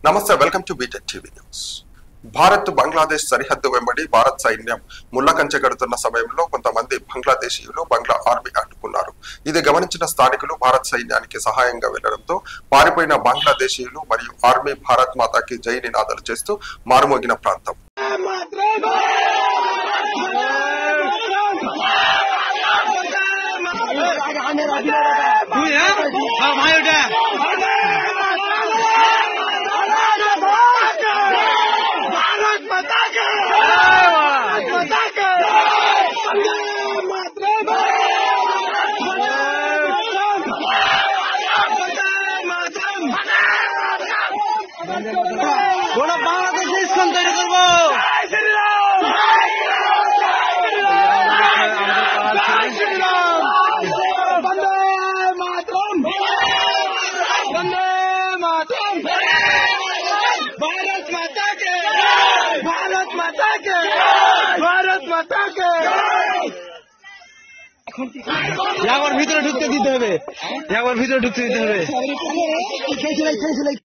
నమస్తే, welcome to BTech TV news. Bharat Bangladesh సరిహద్దు వెంబడి భారత్ సైన్యం ముళ్లకంచె కడుతున్న సమయంలో కొంతమంది బంగ్లాదేశీయులు బంగ్లా ఆర్మీ అడ్డుకున్నారు. ఇది గమనించిన స్థానికులు భారత్ సైన్యానికి సహాయంగా వెళ్లడంతో పారిపోయిన బంగ్లాదేశీయులు మరియు ఆర్మీ భారత్ మాతాకి జై నినాదాలు చేస్తూ మారుమోగిన ప్రాంతం. বাংলাদেশ ইসলাম তৈরি করবো। একবার ভিতরে ঢুকতে দিতে হবে।